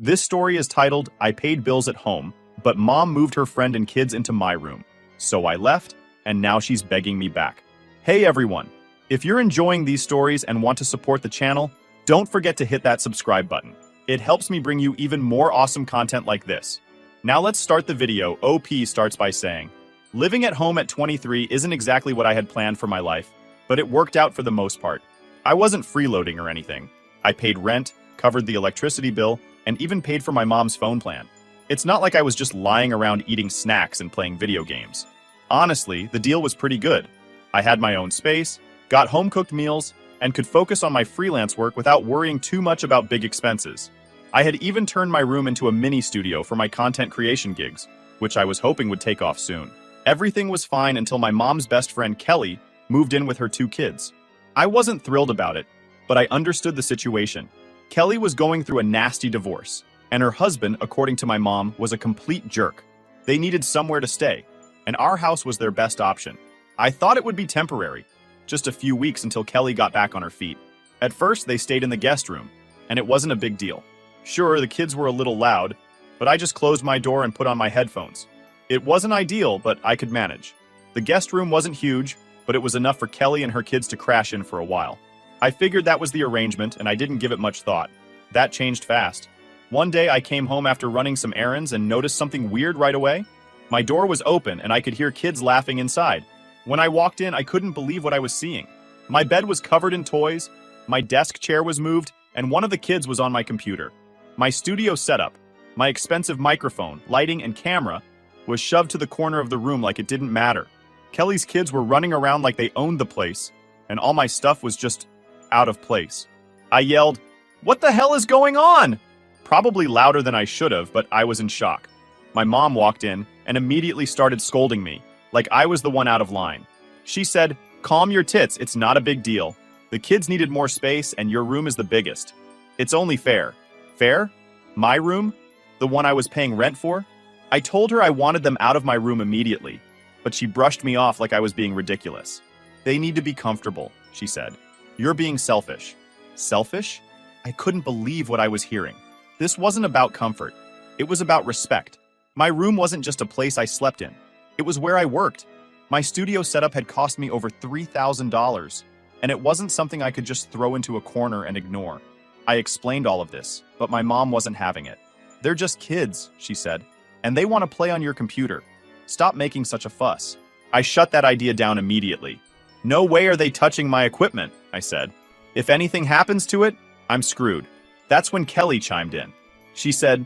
This story is titled, I Paid Bills at Home, but Mom moved her friend and kids into my room. So I left, and now she's begging me back. Hey everyone! If you're enjoying these stories and want to support the channel, don't forget to hit that subscribe button. It helps me bring you even more awesome content like this. Now let's start the video. OP starts by saying, living at home at 23 isn't exactly what I had planned for my life, but it worked out for the most part. I wasn't freeloading or anything. I paid rent, covered the electricity bill, and even paid for my mom's phone plan. It's not like I was just lying around eating snacks and playing video games. Honestly, the deal was pretty good. I had my own space, got home-cooked meals, and could focus on my freelance work without worrying too much about big expenses. I had even turned my room into a mini studio for my content creation gigs, which I was hoping would take off soon. Everything was fine until my mom's best friend Kelly moved in with her 2 kids. I wasn't thrilled about it, but I understood the situation. Kelly was going through a nasty divorce, and her husband, according to my mom, was a complete jerk. They needed somewhere to stay, and our house was their best option. I thought it would be temporary, just a few weeks until Kelly got back on her feet. At first, they stayed in the guest room, and it wasn't a big deal. Sure, the kids were a little loud, but I just closed my door and put on my headphones. It wasn't ideal, but I could manage. The guest room wasn't huge, but it was enough for Kelly and her kids to crash in for a while. I figured that was the arrangement, and I didn't give it much thought. That changed fast. One day, I came home after running some errands and noticed something weird right away. My door was open, and I could hear kids laughing inside. When I walked in, I couldn't believe what I was seeing. My bed was covered in toys, my desk chair was moved, and one of the kids was on my computer. My studio setup, my expensive microphone, lighting, and camera was shoved to the corner of the room like it didn't matter. Kelly's kids were running around like they owned the place, and all my stuff was just out of place. I yelled, "What the hell is going on?" Probably louder than I should have, but I was in shock. My mom walked in and immediately started scolding me, like I was the one out of line. She said, "Calm your tits, it's not a big deal. The kids needed more space and your room is the biggest. It's only fair." Fair? My room? The one I was paying rent for? I told her I wanted them out of my room immediately, but she brushed me off like I was being ridiculous. "They need to be comfortable," she said. "You're being selfish." Selfish? I couldn't believe what I was hearing. This wasn't about comfort. It was about respect. My room wasn't just a place I slept in. It was where I worked. My studio setup had cost me over $3,000, and it wasn't something I could just throw into a corner and ignore. I explained all of this, but my mom wasn't having it. "They're just kids," she said, "and they want to play on your computer. Stop making such a fuss." I shut that idea down immediately. "No way are they touching my equipment," I said. "If anything happens to it, I'm screwed." That's when Kelly chimed in. She said,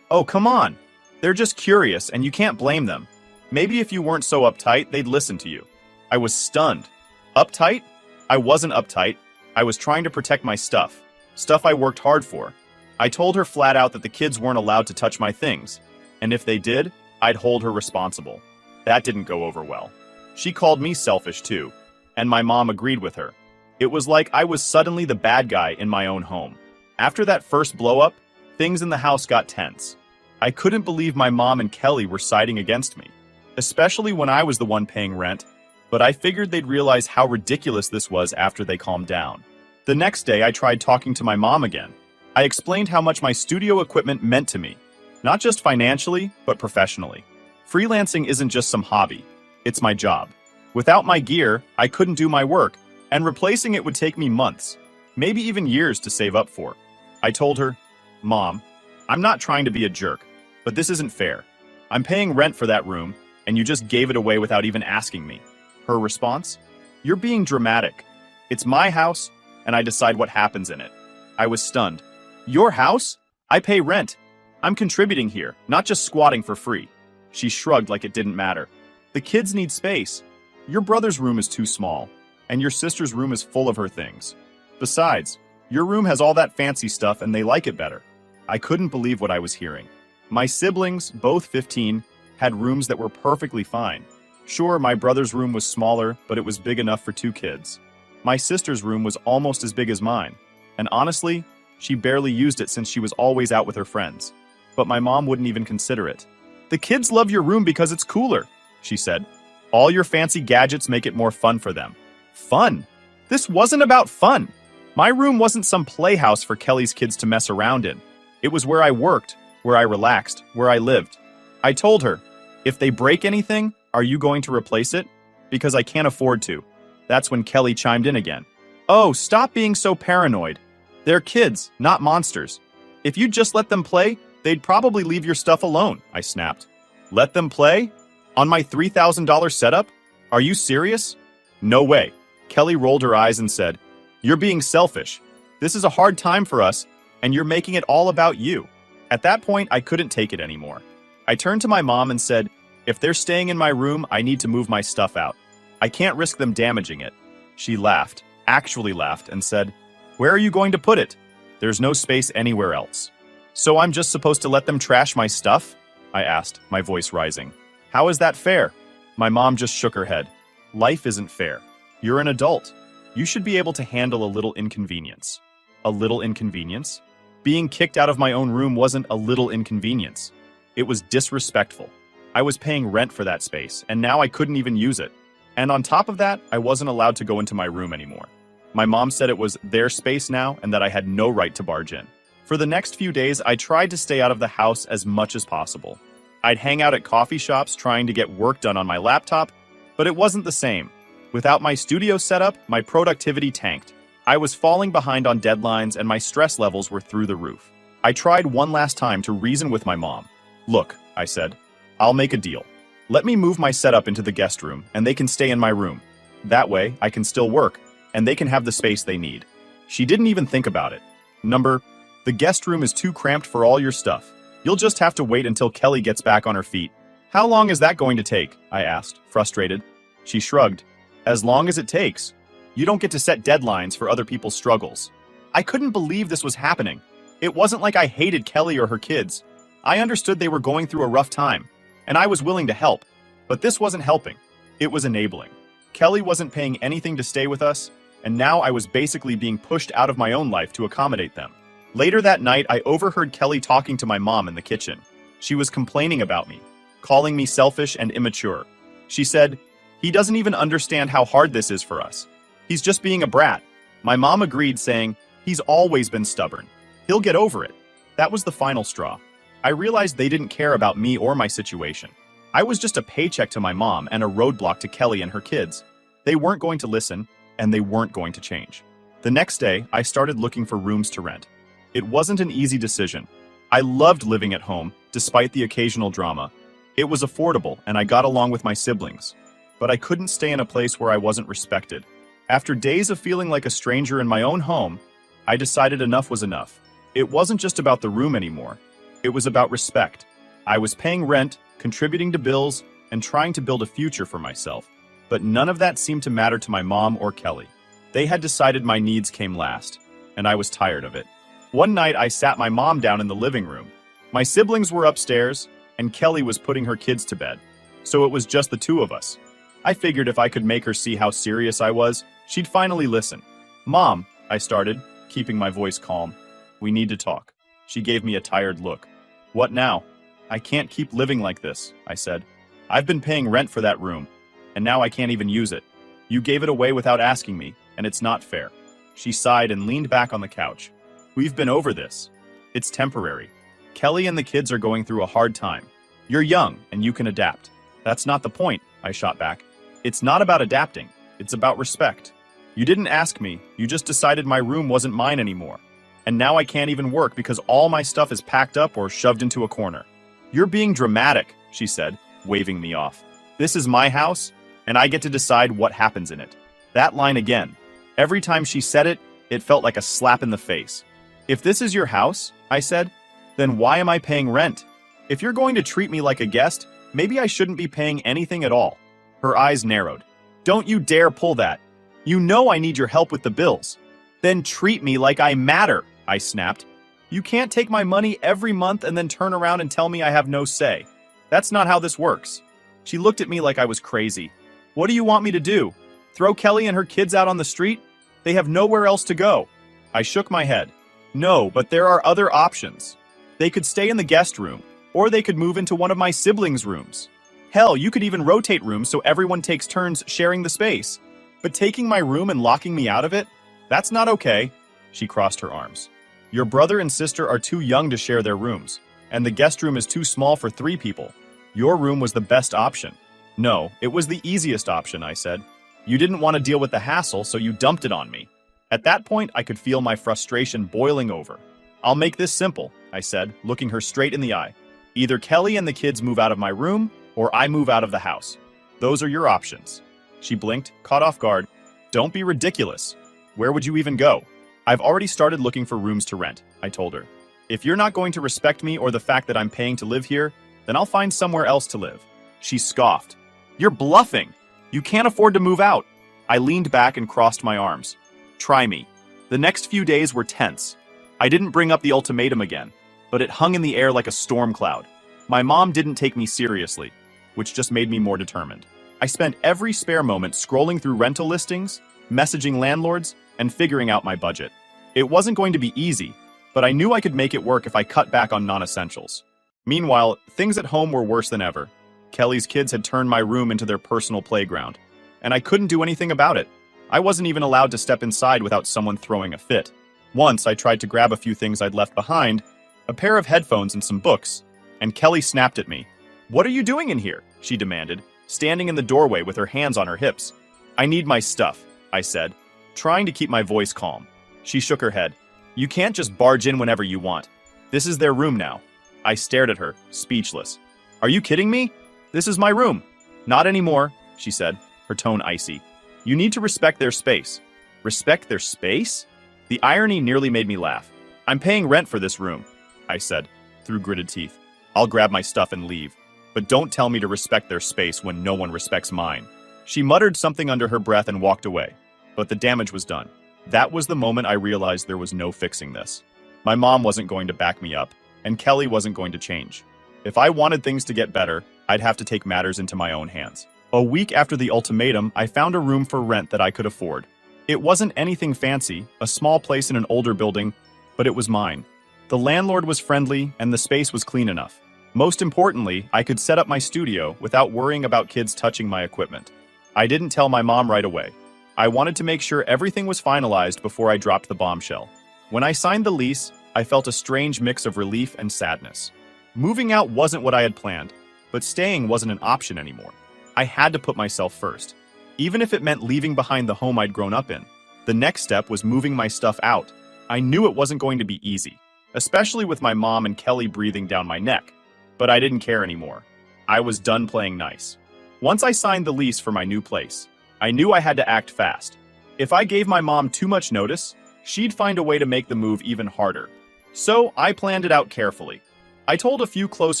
"Oh, come on. They're just curious, and you can't blame them. Maybe if you weren't so uptight, they'd listen to you." I was stunned. Uptight? I wasn't uptight. I was trying to protect my stuff. Stuff I worked hard for. I told her flat out that the kids weren't allowed to touch my things, and if they did, I'd hold her responsible. That didn't go over well. She called me selfish too, and my mom agreed with her. It was like I was suddenly the bad guy in my own home. After that first blow-up, things in the house got tense. I couldn't believe my mom and Kelly were siding against me, especially when I was the one paying rent, but I figured they'd realize how ridiculous this was after they calmed down. The next day, I tried talking to my mom again. I explained how much my studio equipment meant to me, not just financially, but professionally. Freelancing isn't just some hobby, it's my job. Without my gear, I couldn't do my work, and replacing it would take me months, maybe even years to save up for. I told her, "Mom, I'm not trying to be a jerk, but this isn't fair. I'm paying rent for that room, and you just gave it away without even asking me." Her response? "You're being dramatic. It's my house, and I decide what happens in it." I was stunned. "Your house? I pay rent. I'm contributing here, not just squatting for free." She shrugged like it didn't matter. "The kids need space. Your brother's room is too small, and your sister's room is full of her things. Besides, your room has all that fancy stuff and they like it better." I couldn't believe what I was hearing. My siblings, both 15, had rooms that were perfectly fine. Sure, my brother's room was smaller, but it was big enough for 2 kids. My sister's room was almost as big as mine, and honestly, she barely used it since she was always out with her friends. But my mom wouldn't even consider it. "The kids love your room because it's cooler," she said. "All your fancy gadgets make it more fun for them." Fun? This wasn't about fun. My room wasn't some playhouse for Kelly's kids to mess around in. It was where I worked, where I relaxed, where I lived. I told her, if they break anything, are you going to replace it? Because I can't afford to. That's when Kelly chimed in again. Oh, stop being so paranoid. They're kids, not monsters. If you'd just let them play, they'd probably leave your stuff alone, I snapped. Let them play? On my $3,000 setup? Are you serious? No way. Kelly rolled her eyes and said, you're being selfish. This is a hard time for us, and you're making it all about you. At that point, I couldn't take it anymore. I turned to my mom and said, if they're staying in my room, I need to move my stuff out. I can't risk them damaging it. She laughed, actually laughed, and said, where are you going to put it? There's no space anywhere else. So I'm just supposed to let them trash my stuff? I asked, my voice rising. How is that fair? My mom just shook her head. Life isn't fair. You're an adult. You should be able to handle a little inconvenience. A little inconvenience? Being kicked out of my own room wasn't a little inconvenience. It was disrespectful. I was paying rent for that space, and now I couldn't even use it. And on top of that, I wasn't allowed to go into my room anymore. My mom said it was their space now and that I had no right to barge in. For the next few days, I tried to stay out of the house as much as possible. I'd hang out at coffee shops trying to get work done on my laptop, but it wasn't the same. Without my studio setup, my productivity tanked. I was falling behind on deadlines and my stress levels were through the roof. I tried one last time to reason with my mom. Look, I said, I'll make a deal. Let me move my setup into the guest room and they can stay in my room. That way, I can still work and they can have the space they need. She didn't even think about it. The guest room is too cramped for all your stuff. You'll just have to wait until Kelly gets back on her feet. How long is that going to take? I asked, frustrated. She shrugged. As long as it takes. You don't get to set deadlines for other people's struggles. I couldn't believe this was happening. It wasn't like I hated Kelly or her kids. I understood they were going through a rough time, and I was willing to help. But this wasn't helping. It was enabling. Kelly wasn't paying anything to stay with us, and now I was basically being pushed out of my own life to accommodate them. Later that night, I overheard Kelly talking to my mom in the kitchen. She was complaining about me, calling me selfish and immature. She said, he doesn't even understand how hard this is for us. He's just being a brat. My mom agreed, saying, he's always been stubborn. He'll get over it. That was the final straw. I realized they didn't care about me or my situation. I was just a paycheck to my mom and a roadblock to Kelly and her kids. They weren't going to listen, and they weren't going to change. The next day, I started looking for rooms to rent. It wasn't an easy decision. I loved living at home, despite the occasional drama. It was affordable, and I got along with my siblings. But I couldn't stay in a place where I wasn't respected. After days of feeling like a stranger in my own home, I decided enough was enough. It wasn't just about the room anymore. It was about respect. I was paying rent, contributing to bills, and trying to build a future for myself. But none of that seemed to matter to my mom or Kelly. They had decided my needs came last, and I was tired of it. One night, I sat my mom down in the living room. My siblings were upstairs, and Kelly was putting her kids to bed. So it was just the two of us. I figured if I could make her see how serious I was, she'd finally listen. Mom, I started, keeping my voice calm. We need to talk. She gave me a tired look. What now? I can't keep living like this, I said. I've been paying rent for that room, and now I can't even use it. You gave it away without asking me, and it's not fair. She sighed and leaned back on the couch. We've been over this. It's temporary. Kelly and the kids are going through a hard time. You're young, and you can adapt. That's not the point, I shot back. It's not about adapting. It's about respect. You didn't ask me. You just decided my room wasn't mine anymore. And now I can't even work because all my stuff is packed up or shoved into a corner. You're being dramatic, she said, waving me off. This is my house, and I get to decide what happens in it. That line again. Every time she said it, it felt like a slap in the face. If this is your house, I said, then why am I paying rent? If you're going to treat me like a guest, maybe I shouldn't be paying anything at all. Her eyes narrowed. Don't you dare pull that. You know I need your help with the bills. Then treat me like I matter, I snapped. You can't take my money every month and then turn around and tell me I have no say. That's not how this works. She looked at me like I was crazy. What do you want me to do? Throw Kelly and her kids out on the street? They have nowhere else to go. I shook my head. No, but there are other options. They could stay in the guest room, or they could move into one of my siblings' rooms. Hell, you could even rotate rooms so everyone takes turns sharing the space. But taking my room and locking me out of it? That's not okay. She crossed her arms. Your brother and sister are too young to share their rooms, and the guest room is too small for 3 people. Your room was the best option." "No, it was the easiest option," I said. "You didn't want to deal with the hassle, so you dumped it on me." At that point, I could feel my frustration boiling over. "I'll make this simple," I said, looking her straight in the eye. "Either Kelly and the kids move out of my room, or I move out of the house. Those are your options." She blinked, caught off guard. "Don't be ridiculous. Where would you even go?" "I've already started looking for rooms to rent," I told her. "If you're not going to respect me or the fact that I'm paying to live here, then I'll find somewhere else to live." She scoffed. "You're bluffing. You can't afford to move out." I leaned back and crossed my arms. Try me. The next few days were tense. I didn't bring up the ultimatum again, but it hung in the air like a storm cloud. My mom didn't take me seriously, which just made me more determined. I spent every spare moment scrolling through rental listings, messaging landlords, and figuring out my budget. It wasn't going to be easy, but I knew I could make it work if I cut back on non-essentials. Meanwhile, things at home were worse than ever. Kelly's kids had turned my room into their personal playground, and I couldn't do anything about it. I wasn't even allowed to step inside without someone throwing a fit. Once I tried to grab a few things I'd left behind, a pair of headphones and some books, and Kelly snapped at me. "What are you doing in here?" she demanded, standing in the doorway with her hands on her hips. "I need my stuff," I said, trying to keep my voice calm. She shook her head. "You can't just barge in whenever you want. This is their room now." I stared at her, speechless. "Are you kidding me? This is my room." "Not anymore," she said, her tone icy. "You need to respect their space." "Respect their space?" The irony nearly made me laugh. "I'm paying rent for this room," I said, through gritted teeth. "I'll grab my stuff and leave. But don't tell me to respect their space when no one respects mine." She muttered something under her breath and walked away. But the damage was done. That was the moment I realized there was no fixing this. My mom wasn't going to back me up, and Kelly wasn't going to change. If I wanted things to get better, I'd have to take matters into my own hands. A week after the ultimatum, I found a room for rent that I could afford. It wasn't anything fancy, a small place in an older building, but it was mine. The landlord was friendly, and the space was clean enough. Most importantly, I could set up my studio without worrying about kids touching my equipment. I didn't tell my mom right away. I wanted to make sure everything was finalized before I dropped the bombshell. When I signed the lease, I felt a strange mix of relief and sadness. Moving out wasn't what I had planned, but staying wasn't an option anymore. I had to put myself first, even if it meant leaving behind the home I'd grown up in. The next step was moving my stuff out. I knew it wasn't going to be easy, especially with my mom and Kelly breathing down my neck, but I didn't care anymore. I was done playing nice. Once I signed the lease for my new place, I knew I had to act fast. If I gave my mom too much notice, she'd find a way to make the move even harder. So I planned it out carefully. I told a few close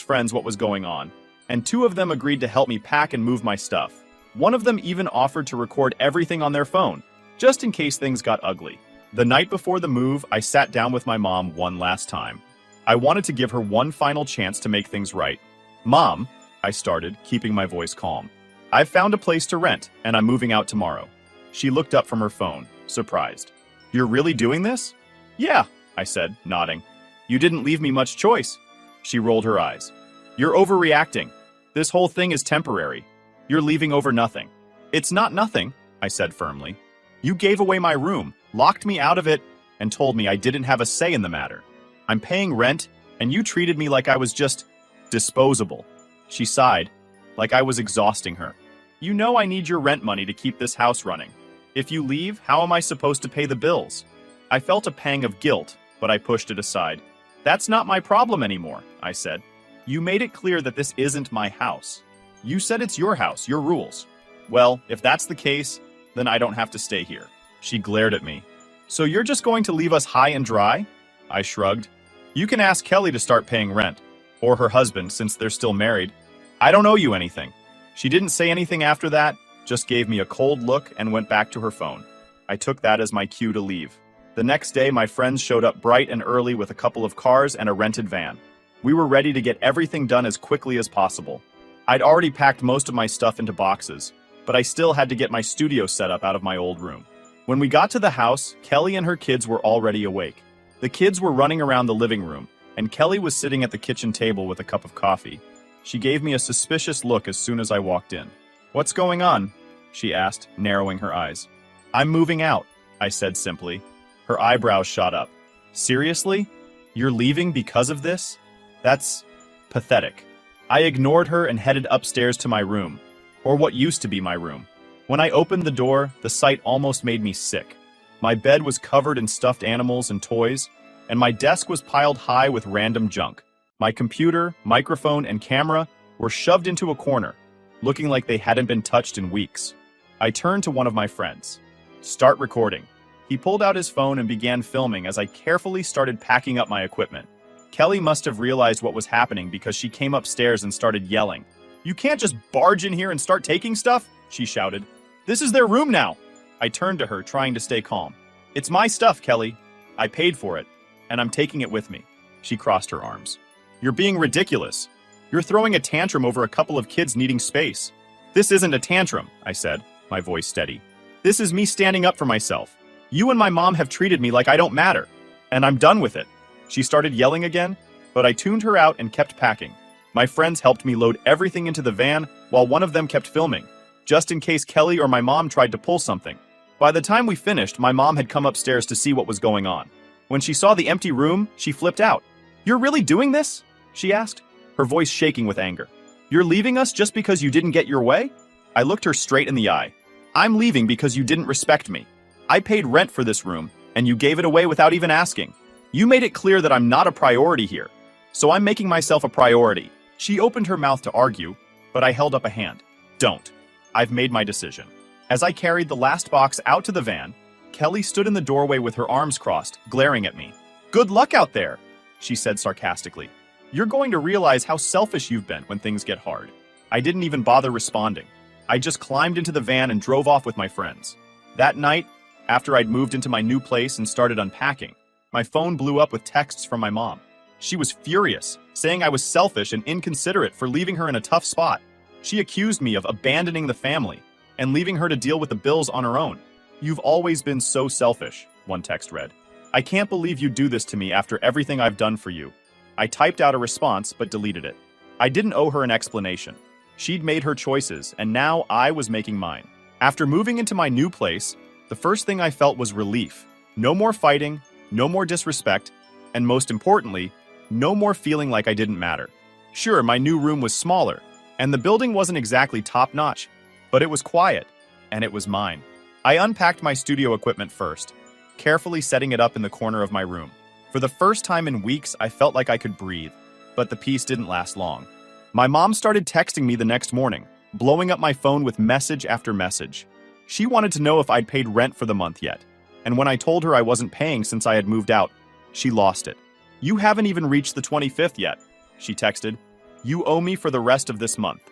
friends what was going on, and 2 of them agreed to help me pack and move my stuff. One of them even offered to record everything on their phone, just in case things got ugly. The night before the move, I sat down with my mom one last time. I wanted to give her one final chance to make things right. "Mom," I started, keeping my voice calm. "I've found a place to rent, and I'm moving out tomorrow." She looked up from her phone, surprised. "You're really doing this?" "Yeah," I said, nodding. "You didn't leave me much choice." She rolled her eyes. "You're overreacting. This whole thing is temporary. You're leaving over nothing." "It's not nothing," I said firmly. "You gave away my room, locked me out of it, and told me I didn't have a say in the matter. I'm paying rent, and you treated me like I was just disposable." She sighed, like I was exhausting her. "You know I need your rent money to keep this house running. If you leave, how am I supposed to pay the bills?" I felt a pang of guilt, but I pushed it aside. "That's not my problem anymore," I said. "You made it clear that this isn't my house. You said it's your house, your rules. Well, if that's the case, then I don't have to stay here." She glared at me. "So you're just going to leave us high and dry?" I shrugged. "You can ask Kelly to start paying rent, or her husband since they're still married. I don't owe you anything." She didn't say anything after that, just gave me a cold look and went back to her phone. I took that as my cue to leave. The next day, my friends showed up bright and early with a couple of cars and a rented van. We were ready to get everything done as quickly as possible. I'd already packed most of my stuff into boxes, but I still had to get my studio set up out of my old room. When we got to the house, Kelly and her kids were already awake. The kids were running around the living room, and Kelly was sitting at the kitchen table with a cup of coffee. She gave me a suspicious look as soon as I walked in. "What's going on?" she asked, narrowing her eyes. "I'm moving out," I said simply. Her eyebrows shot up. Seriously? You're leaving because of this? That's pathetic. I ignored her and headed upstairs to my room, or what used to be my room. When I opened the door, the sight almost made me sick. My bed was covered in stuffed animals and toys, and my desk was piled high with random junk. My computer, microphone, and camera were shoved into a corner, looking like they hadn't been touched in weeks. I turned to one of my friends. "Start recording." He pulled out his phone and began filming as I carefully started packing up my equipment. Kelly must have realized what was happening because she came upstairs and started yelling. "You can't just barge in here and start taking stuff," she shouted. "This is their room now." I turned to her, trying to stay calm. "It's my stuff, Kelly. I paid for it, and I'm taking it with me." She crossed her arms. "You're being ridiculous. You're throwing a tantrum over a couple of kids needing space." "This isn't a tantrum," I said, my voice steady. "This is me standing up for myself. You and my mom have treated me like I don't matter, and I'm done with it." She started yelling again, but I tuned her out and kept packing. My friends helped me load everything into the van while one of them kept filming, just in case Kelly or my mom tried to pull something. By the time we finished, my mom had come upstairs to see what was going on. When she saw the empty room, she flipped out. "You're really doing this?" she asked, her voice shaking with anger. "You're leaving us just because you didn't get your way?" I looked her straight in the eye. "I'm leaving because you didn't respect me. I paid rent for this room, and you gave it away without even asking. You made it clear that I'm not a priority here, so I'm making myself a priority." She opened her mouth to argue, but I held up a hand. "Don't. I've made my decision." As I carried the last box out to the van, Kelly stood in the doorway with her arms crossed, glaring at me. "Good luck out there," she said sarcastically. "You're going to realize how selfish you've been when things get hard." I didn't even bother responding. I just climbed into the van and drove off with my friends. That night, after I'd moved into my new place and started unpacking, my phone blew up with texts from my mom. She was furious, saying I was selfish and inconsiderate for leaving her in a tough spot. She accused me of abandoning the family and leaving her to deal with the bills on her own. "You've always been so selfish," one text read. "I can't believe you do this to me after everything I've done for you." I typed out a response but deleted it. I didn't owe her an explanation. She'd made her choices, and now I was making mine. After moving into my new place, the first thing I felt was relief. No more fighting, no more disrespect, and most importantly, no more feeling like I didn't matter. Sure, my new room was smaller, and the building wasn't exactly top-notch, but it was quiet, and it was mine. I unpacked my studio equipment first, carefully setting it up in the corner of my room. For the first time in weeks, I felt like I could breathe, but the peace didn't last long. My mom started texting me the next morning, blowing up my phone with message after message. She wanted to know if I'd paid rent for the month yet, and when I told her I wasn't paying since I had moved out, she lost it. "You haven't even reached the 25th yet," she texted. "You owe me for the rest of this month."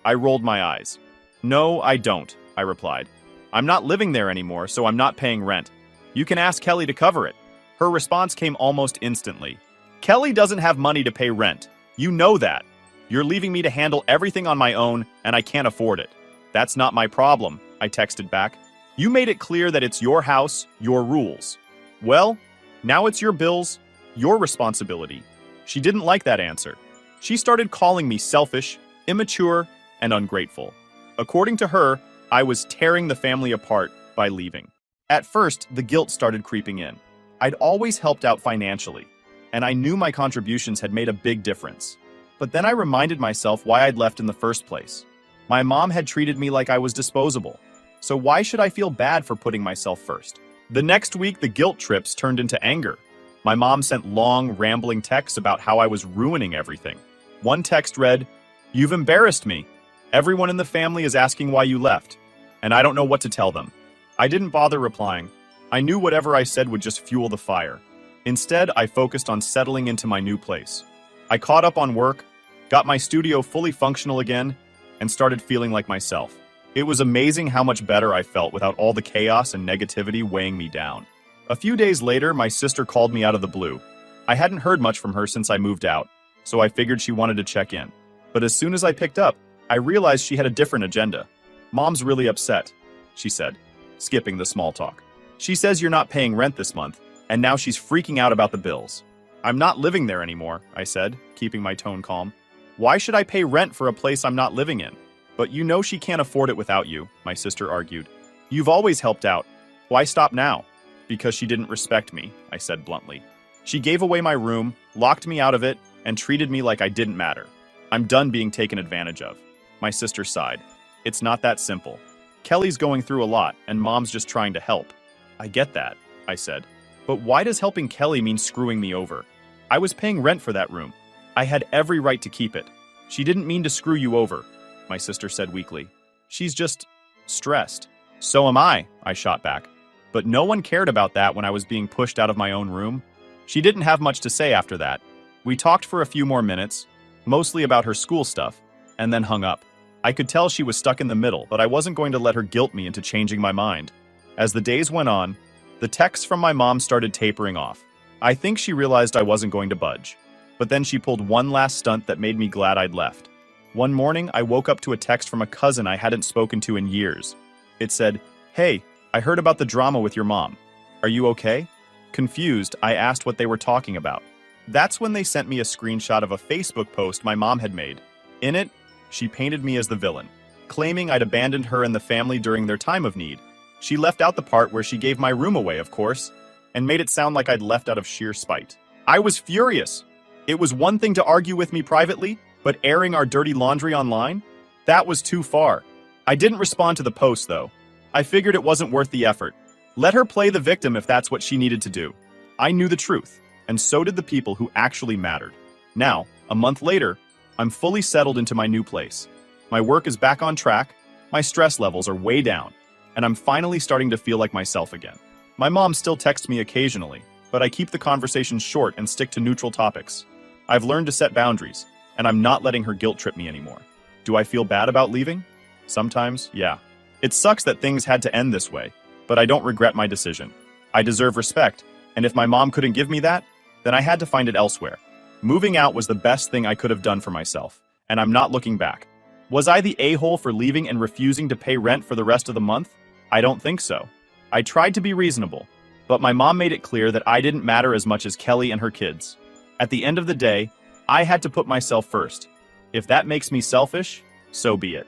I rolled my eyes. "No, I don't," I replied. "I'm not living there anymore, so I'm not paying rent. You can ask Kelly to cover it." Her response came almost instantly. "Kelly doesn't have money to pay rent. You know that. You're leaving me to handle everything on my own, and I can't afford it." "That's not my problem," I texted back. "You made it clear that it's your house, your rules. Well, now it's your bills, your responsibility." She didn't like that answer. She started calling me selfish, immature, and ungrateful. According to her, I was tearing the family apart by leaving. At first, the guilt started creeping in. I'd always helped out financially, and I knew my contributions had made a big difference. But then I reminded myself why I'd left in the first place. My mom had treated me like I was disposable, so why should I feel bad for putting myself first? The next week, the guilt trips turned into anger. My mom sent long, rambling texts about how I was ruining everything. One text read, "You've embarrassed me. Everyone in the family is asking why you left, and I don't know what to tell them." I didn't bother replying. I knew whatever I said would just fuel the fire. Instead, I focused on settling into my new place. I caught up on work, got my studio fully functional again, and started feeling like myself. It was amazing how much better I felt without all the chaos and negativity weighing me down. A few days later, my sister called me out of the blue. I hadn't heard much from her since I moved out, so I figured she wanted to check in. But as soon as I picked up, I realized she had a different agenda. "Mom's really upset," she said, skipping the small talk. "She says you're not paying rent this month, and now she's freaking out about the bills." "I'm not living there anymore," I said, keeping my tone calm. "Why should I pay rent for a place I'm not living in?" "But you know she can't afford it without you," my sister argued. "You've always helped out. Why stop now?" "Because she didn't respect me," I said bluntly. She gave away my room, locked me out of it, and treated me like I didn't matter. I'm done being taken advantage of. My sister sighed. It's not that simple. Kelly's going through a lot, and Mom's just trying to help. I get that, I said. But why does helping Kelly mean screwing me over? I was paying rent for that room. I had every right to keep it. She didn't mean to screw you over, my sister said weakly. She's just stressed. So am I shot back. But no one cared about that when I was being pushed out of my own room. She didn't have much to say after that. We talked for a few more minutes, mostly about her school stuff, and then hung up. I could tell she was stuck in the middle, but I wasn't going to let her guilt me into changing my mind. As the days went on, the texts from my mom started tapering off. I think she realized I wasn't going to budge. But then she pulled one last stunt that made me glad I'd left. One morning, I woke up to a text from a cousin I hadn't spoken to in years. It said, "Hey, I heard about the drama with your mom. Are you okay?" Confused, I asked what they were talking about. That's when they sent me a screenshot of a Facebook post my mom had made. In it, she painted me as the villain, claiming I'd abandoned her and the family during their time of need. She left out the part where she gave my room away, of course, and made it sound like I'd left out of sheer spite. I was furious. It was one thing to argue with me privately, but airing our dirty laundry online? That was too far. I didn't respond to the post, though. I figured it wasn't worth the effort. Let her play the victim if that's what she needed to do. I knew the truth, and so did the people who actually mattered. Now, a month later, I'm fully settled into my new place. My work is back on track, my stress levels are way down, and I'm finally starting to feel like myself again. My mom still texts me occasionally, but I keep the conversations short and stick to neutral topics. I've learned to set boundaries, and I'm not letting her guilt trip me anymore. Do I feel bad about leaving? Sometimes, yeah. It sucks that things had to end this way, but I don't regret my decision. I deserve respect, and if my mom couldn't give me that, then I had to find it elsewhere. Moving out was the best thing I could have done for myself, and I'm not looking back. Was I the a-hole for leaving and refusing to pay rent for the rest of the month? I don't think so. I tried to be reasonable, but my mom made it clear that I didn't matter as much as Kelly and her kids. At the end of the day, I had to put myself first. If that makes me selfish, so be it.